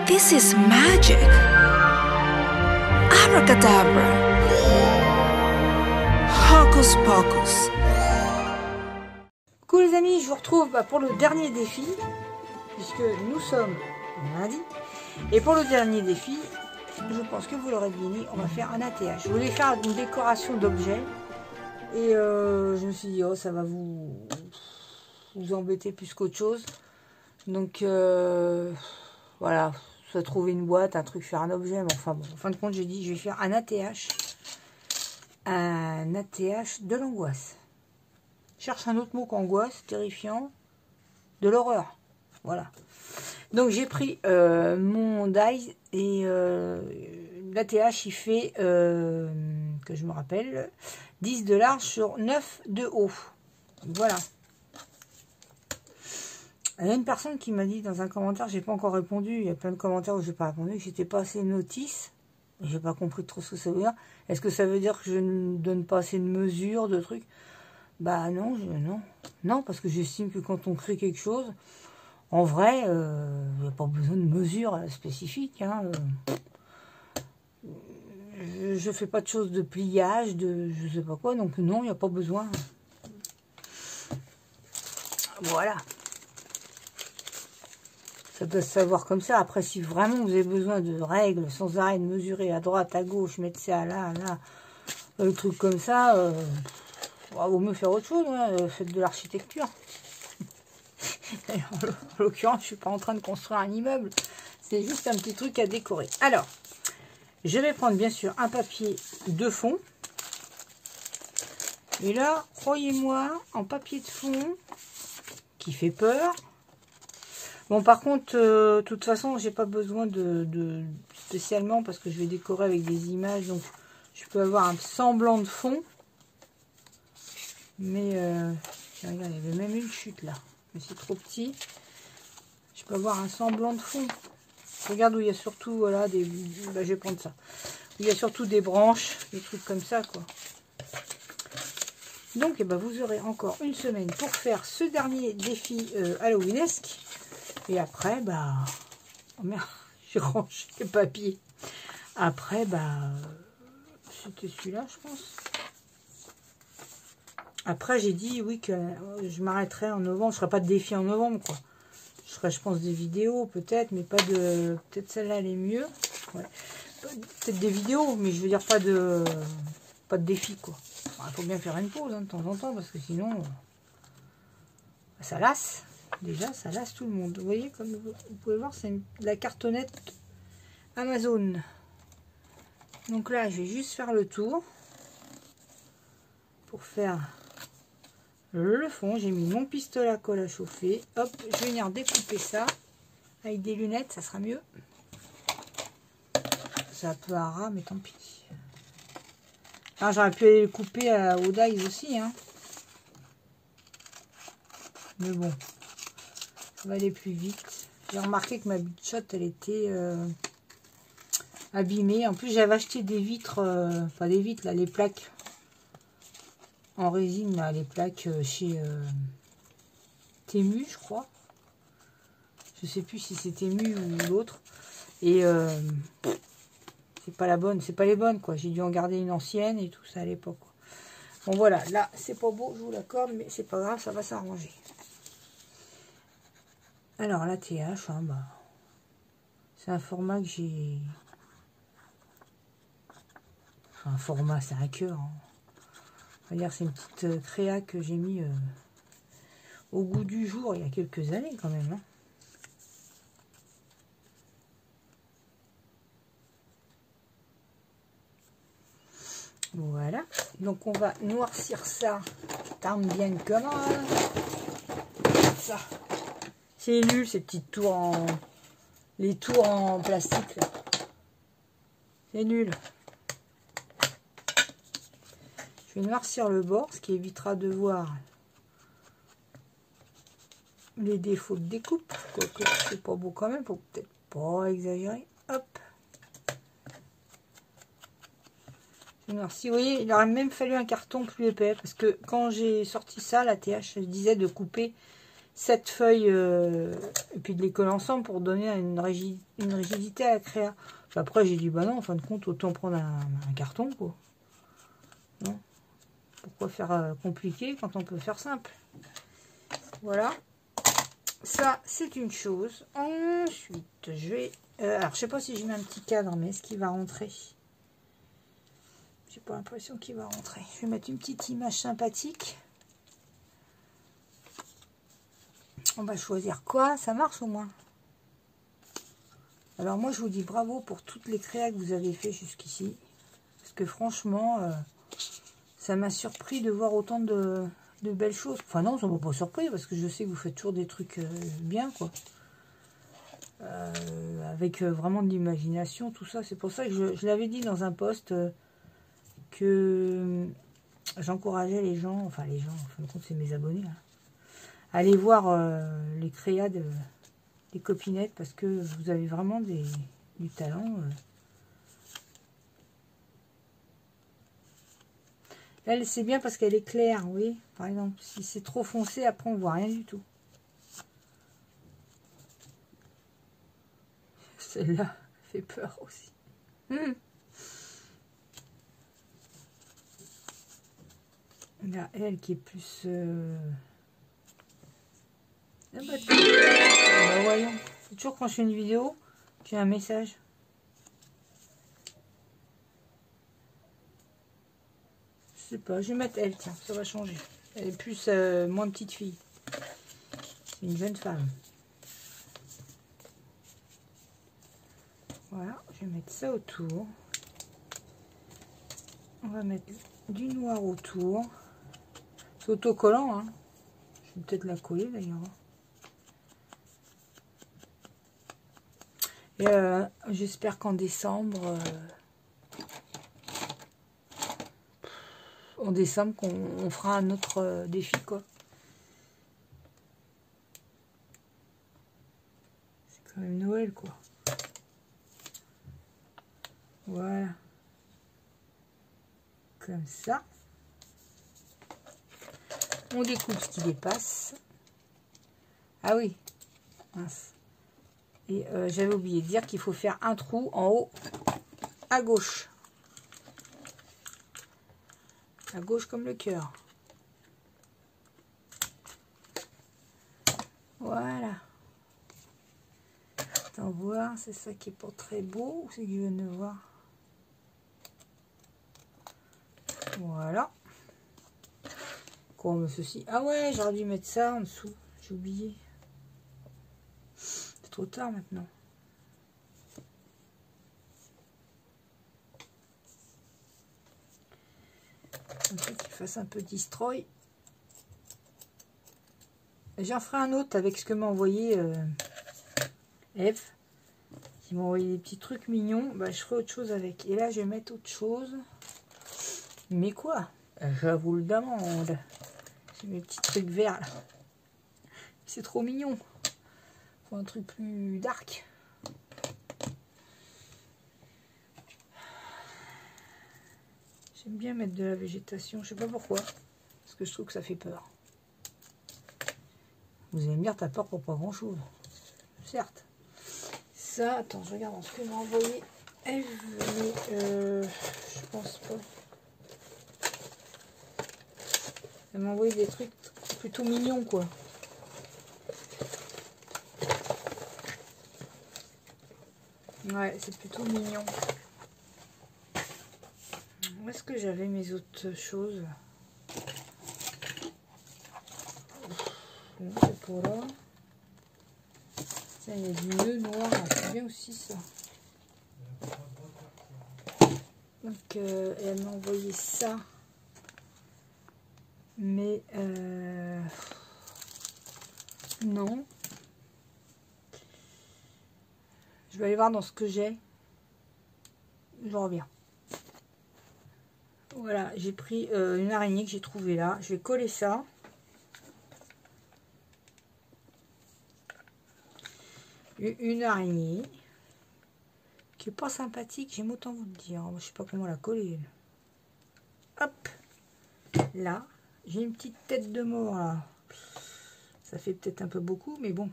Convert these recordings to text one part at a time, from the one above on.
This is magic. Abracadabra. Hocus pocus. Coucou les amis, je vous retrouve pour le dernier défi, puisque nous sommes lundi. Et pour le dernier défi, je pense que vous l'aurez deviné, on va faire un ATH. Je voulais faire une décoration d'objets. Et je me suis dit, oh, ça va vous embêter plus qu'autre chose. Donc, voilà, soit trouver une boîte, un truc, faire un objet. Mais enfin bon, en fin de compte, j'ai dit, je vais faire un ATH. Un ATH de l'angoisse. Je cherche un autre mot qu'angoisse, terrifiant, de l'horreur. Voilà. Donc, j'ai pris mon die et l'ATH, il fait, que je me rappelle, 10 de large sur 9 de haut. Voilà. Il y a une personne qui m'a dit dans un commentaire, j'ai pas encore répondu, il y a plein de commentaires où j'ai pas répondu, que j'étais pas assez notice. J'ai pas compris trop ce que ça veut dire. Est-ce que ça veut dire que je ne donne pas assez de mesures, de trucs? Bah non, non, parce que j'estime que quand on crée quelque chose, en vrai, il n'y a pas besoin de mesures spécifiques. Hein. Je fais pas de choses de pliage, de je sais pas quoi, donc non, il n'y a pas besoin. Voilà. Ça doit se savoir comme ça. Après, si vraiment vous avez besoin de règles, sans arrêt de mesurer à droite, à gauche, mettre ça là, le truc comme ça, vaut mieux faire autre chose, hein, faites de l'architecture. En l'occurrence, je suis pas en train de construire un immeuble, c'est juste un petit truc à décorer. Alors, je vais prendre bien sûr un papier de fond. Et là, croyez-moi, en papier de fond, qui fait peur. Bon, par contre, de toute façon, j'ai pas besoin de spécialement, parce que je vais décorer avec des images, donc je peux avoir un semblant de fond. Mais, regarde, il y avait même une chute là. Mais c'est trop petit. Je peux avoir un semblant de fond. Regarde où il y a surtout, voilà, des... Bah, je vais prendre ça. Où il y a surtout des branches, des trucs comme ça, quoi. Donc, eh ben, vous aurez encore une semaine pour faire ce dernier défi halloweenesque. Et après, bah... Oh merde, j'ai rangé le papier. Après, bah... C'était celui-là, je pense. Après, j'ai dit, oui, que je m'arrêterai en novembre. Je ne ferai pas de défi en novembre, quoi. Je ferai, je pense, des vidéos, peut-être, mais pas de... Peut-être celle-là, elle est mieux. Ouais. Peut-être des vidéos, mais je veux dire pas de défi, quoi. Il faut bien faire une pause, hein, de temps en temps, parce que sinon, ça lasse. Déjà, ça lasse tout le monde. Vous voyez, comme vous pouvez voir, c'est la cartonnette Amazon. Donc là, je vais juste faire le tour pour faire le fond. J'ai mis mon pistolet à colle à chauffer. Hop, je vais venir découper ça avec des lunettes, ça sera mieux. Ça peut à ras, mais tant pis. Ah, j'aurais pu aller le couper au die aussi, hein. Mais bon, ça va aller plus vite. J'ai remarqué que ma Big elle était abîmée. En plus, j'avais acheté des vitres, enfin des vitres, là, les plaques en résine, là, les plaques chez Temu, je crois. Je sais plus si c'est Temu ou l'autre. Et c'est pas la bonne, c'est pas les bonnes, quoi. J'ai dû en garder une ancienne et tout ça à l'époque. Bon, voilà, là, c'est pas beau, je vous l'accorde, mais c'est pas grave, ça va s'arranger. Alors, la TH, hein, bah, c'est un format que j'ai... Enfin, un format, c'est un cœur. Hein. On va dire, c'est une petite créa que j'ai mis au goût du jour il y a quelques années, quand même. Hein. Voilà, donc on va noircir ça tant bien comment ça. C'est nul ces petites tours en... Les tours en plastique là. C'est nul. Je vais noircir le bord, ce qui évitera de voir les défauts de découpe. Quoique c'est pas beau quand même, faut peut-être pas exagérer. Hop. Merci. Vous voyez, il aurait même fallu un carton plus épais parce que quand j'ai sorti ça, la TH disait de couper 7 feuilles et puis de les coller ensemble pour donner une rigidité à la créa. Puis après j'ai dit bah non, en fin de compte autant prendre un carton quoi. Non. Pourquoi faire compliqué quand on peut faire simple? Voilà. Ça c'est une chose. Ensuite je vais... alors je sais pas si je mets un petit cadre, mais est-ce qu'il va rentrer? J'ai pas l'impression qu'il va rentrer. Je vais mettre une petite image sympathique. On va choisir quoi? Ça marche au moins. Alors moi je vous dis bravo pour toutes les créas que vous avez fait jusqu'ici. Parce que franchement, ça m'a surpris de voir autant de belles choses. Enfin non, ça m'a pas surpris parce que je sais que vous faites toujours des trucs bien quoi. Avec vraiment de l'imagination, tout ça. C'est pour ça que je l'avais dit dans un post que j'encourageais les gens, enfin les gens, en fin de compte c'est mes abonnés, hein, allez voir les créas des copinettes parce que vous avez vraiment du talent. Elle, c'est bien parce qu'elle est claire, oui. Par exemple, si c'est trop foncé, après on voit rien du tout. Celle-là fait peur aussi. Là, elle qui est plus... Ah bah, voyons. Toujours quand je fais une vidéo, j'ai un message. Je sais pas, je vais mettre elle, tiens, ça va changer. Elle est plus moins petite fille. C'est une jeune femme. Voilà, je vais mettre ça autour. On va mettre du noir autour. C'est autocollant, hein. Je vais peut-être la coller d'ailleurs. Et j'espère qu'en décembre, qu'on fera un autre défi quoi. C'est quand même Noël quoi. Voilà. Comme ça. On découpe ce qui dépasse. Ah oui. Mince. Et j'avais oublié de dire qu'il faut faire un trou en haut à gauche. À gauche comme le cœur. Voilà. Attends voir, c'est ça qui est pas très beau ou c'est qu'ils veulent nous voir? Voilà. Quoi, ceci? Ah ouais, j'aurais dû mettre ça en dessous. J'ai oublié. C'est trop tard maintenant. Comme ça qu'il fasse un peu destroy. J'en ferai un autre avec ce que m'a envoyé Eve. Qui m'a envoyé des petits trucs mignons. Bah, je ferai autre chose avec. Et là, je vais mettre autre chose. Mais quoi? Je vous le demande. C'est mes petits trucs verts là. C'est trop mignon. Faut un truc plus dark. J'aime bien mettre de la végétation. Je sais pas pourquoi. Parce que je trouve que ça fait peur. Vous allez me dire, t'as peur pour pas grand chose. Certes. Ça, attends, je regarde ce que m'a envoyé Eve. Mais je pense pas. Elle m'a envoyé des trucs plutôt mignons, quoi. Ouais, c'est plutôt mignon. Où est-ce que j'avais mes autres choses? Non, c'est pas là. Tiens, il y a du nœud noir, c'est bien aussi ça. Donc, elle m'a envoyé ça. Mais, non. Je vais aller voir dans ce que j'ai. Je reviens. Voilà, j'ai pris une araignée que j'ai trouvée là. Je vais coller ça. Une araignée qui est pas sympathique, j'aime autant vous le dire. Je sais pas comment la coller. Hop, là, j'ai une petite tête de mort là. Ça fait peut-être un peu beaucoup, mais bon.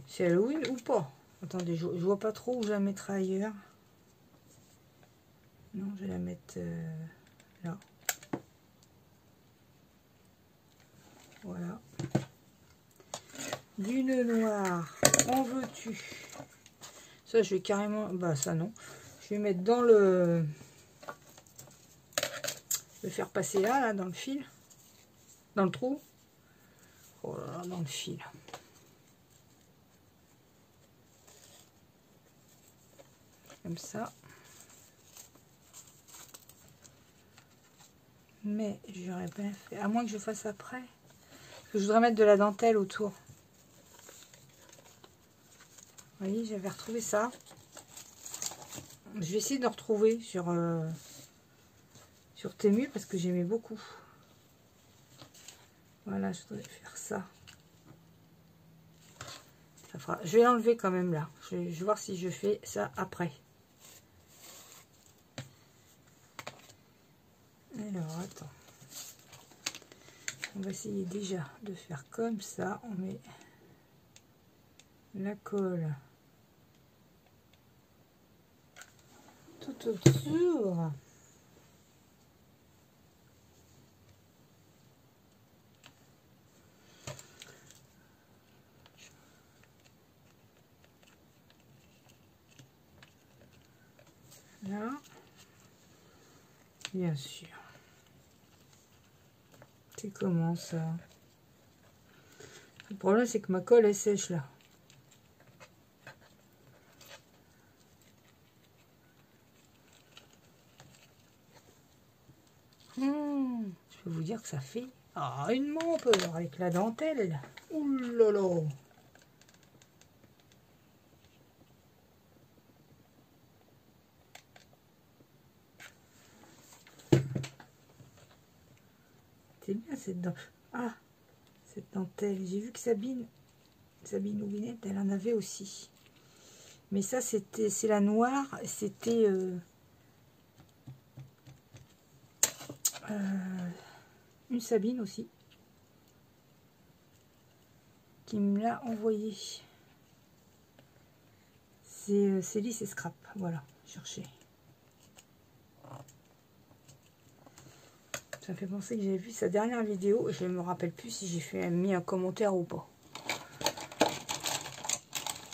C'est Halloween ou pas? Attendez, je vois pas trop où je la mettrai ailleurs. Non, je vais la mettre là. Voilà. Du nœud noir. En veux-tu? Ça, je vais carrément... Bah, ça, non. Je vais mettre dans le... Je vais faire passer là, dans le fil. Dans le trou. Oh là là, dans le fil. Comme ça. Mais j'aurais bien fait... À moins que je fasse après. Parce que je voudrais mettre de la dentelle autour. Vous voyez, j'avais retrouvé ça. Je vais essayer de retrouver sur Temu parce que j'aimais beaucoup. Voilà, je voudrais faire ça. Ça fera... Je vais l'enlever quand même là. Je vais voir si je fais ça après. Alors, attends. On va essayer déjà de faire comme ça. On met la colle tout autour. Là, bien sûr. C'est comment ça? Le problème, c'est que ma colle est sèche là. Je peux vous dire que ça fait une menteur avec la dentelle. Ouh là là. C'est bien cette dentelle. Ah, cette dentelle. J'ai vu que Sabine Ouinette, elle en avait aussi. Mais ça, c'est la noire. C'était une Sabine aussi qui me l'a envoyé. C'est lisse et scrap. Voilà, cherchez. Ça me fait penser que j'ai vu sa dernière vidéo et je ne me rappelle plus si j'ai mis un commentaire ou pas.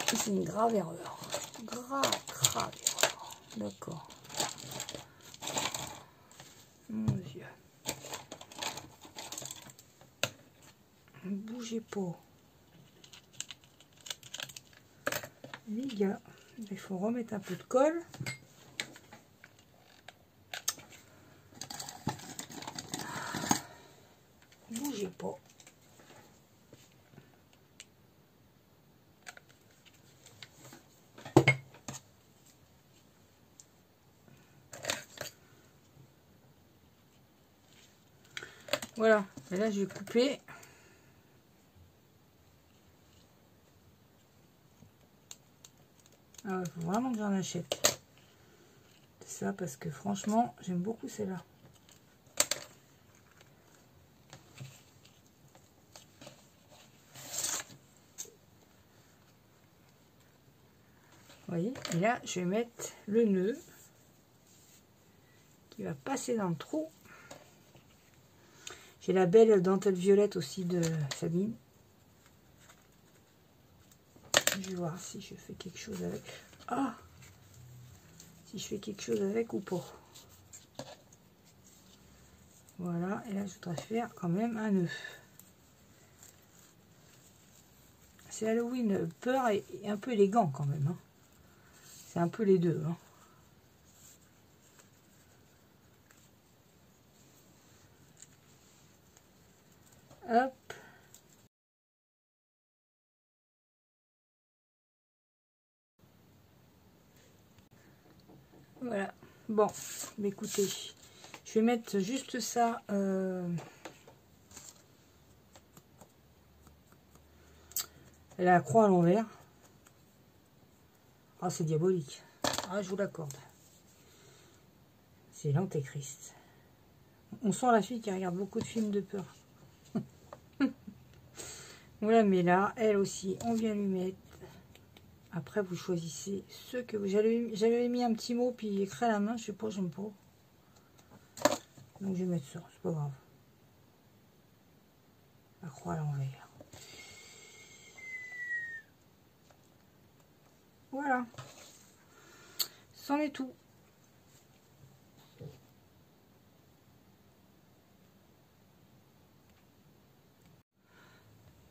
C'est une grave erreur. Grave erreur. D'accord. Mon Dieu. Ne bougez pas. Les gars, il faut remettre un peu de colle. Bougez pas. Voilà, et là je vais couper. Ah, il faut vraiment que j'en achète. C'est ça parce que franchement, j'aime beaucoup celle-là. Vous voyez, et là je vais mettre le nœud qui va passer dans le trou. J'ai la belle dentelle violette aussi de Sabine. Je vais voir si je fais quelque chose avec. Ah, si je fais quelque chose avec ou pas. Voilà, et là je voudrais faire quand même un nœud. C'est Halloween peur et un peu élégant quand même. Hein. C'est un peu les deux. Hein. Hop. Voilà. Bon, bah écoutez, je vais mettre juste ça. La croix à l'envers. Ah, c'est diabolique. Ah, je vous l'accorde. C'est l'Antéchrist. On sent la fille qui regarde beaucoup de films de peur. On la met là, elle aussi, on vient lui mettre. Après, vous choisissez ceux que vous... J'avais mis un petit mot, puis écrit à la main, je sais pas, j'aime pas. Donc je vais mettre ça, c'est pas grave. La croix à l'envers. Voilà. C'en est tout.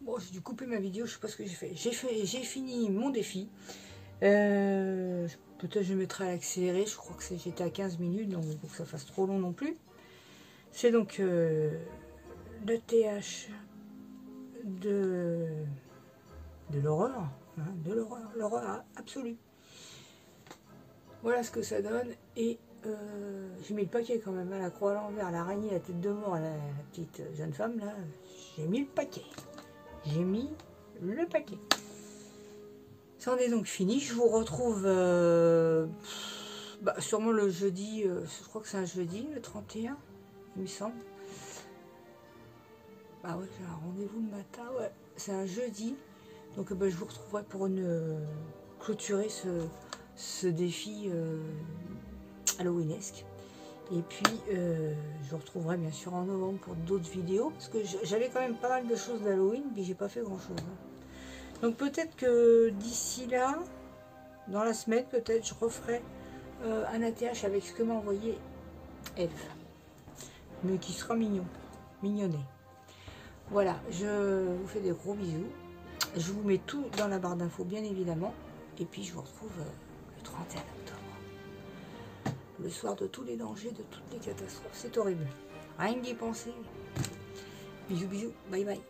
Bon, j'ai dû couper ma vidéo, je sais pas ce que j'ai fait. J'ai fini mon défi. Peut-être je mettrai à l'accéléré, je crois que j'étais à 15 minutes, donc il faut que ça fasse trop long non plus. C'est donc le TH de l'horreur, hein, de l'horreur absolue. Voilà ce que ça donne. Et j'ai mis le paquet quand même, à la croix à l'envers, l'araignée, la tête de mort, la petite jeune femme là, j'ai mis le paquet. J'ai mis le paquet. C'en est donc fini. Je vous retrouve sûrement le jeudi, je crois que c'est un jeudi, le 31, il me semble. Ah ouais, j'ai un rendez-vous le matin, ouais, c'est un jeudi. Donc je vous retrouverai pour clôturer ce défi halloweenesque. Et puis je vous retrouverai bien sûr en novembre pour d'autres vidéos, parce que j'avais quand même pas mal de choses d'Halloween, mais j'ai pas fait grand chose. Donc peut-être que d'ici là, dans la semaine, peut-être je referai un ATH avec ce que m'a envoyé Eve, mais qui sera mignon, mignonnet. Voilà, je vous fais des gros bisous. Je vous mets tout dans la barre d'infos, bien évidemment. Et puis je vous retrouve le 31 octobre. Le soir de tous les dangers, de toutes les catastrophes. C'est horrible. Rien que d'y penser. Bisous, bisous. Bye bye.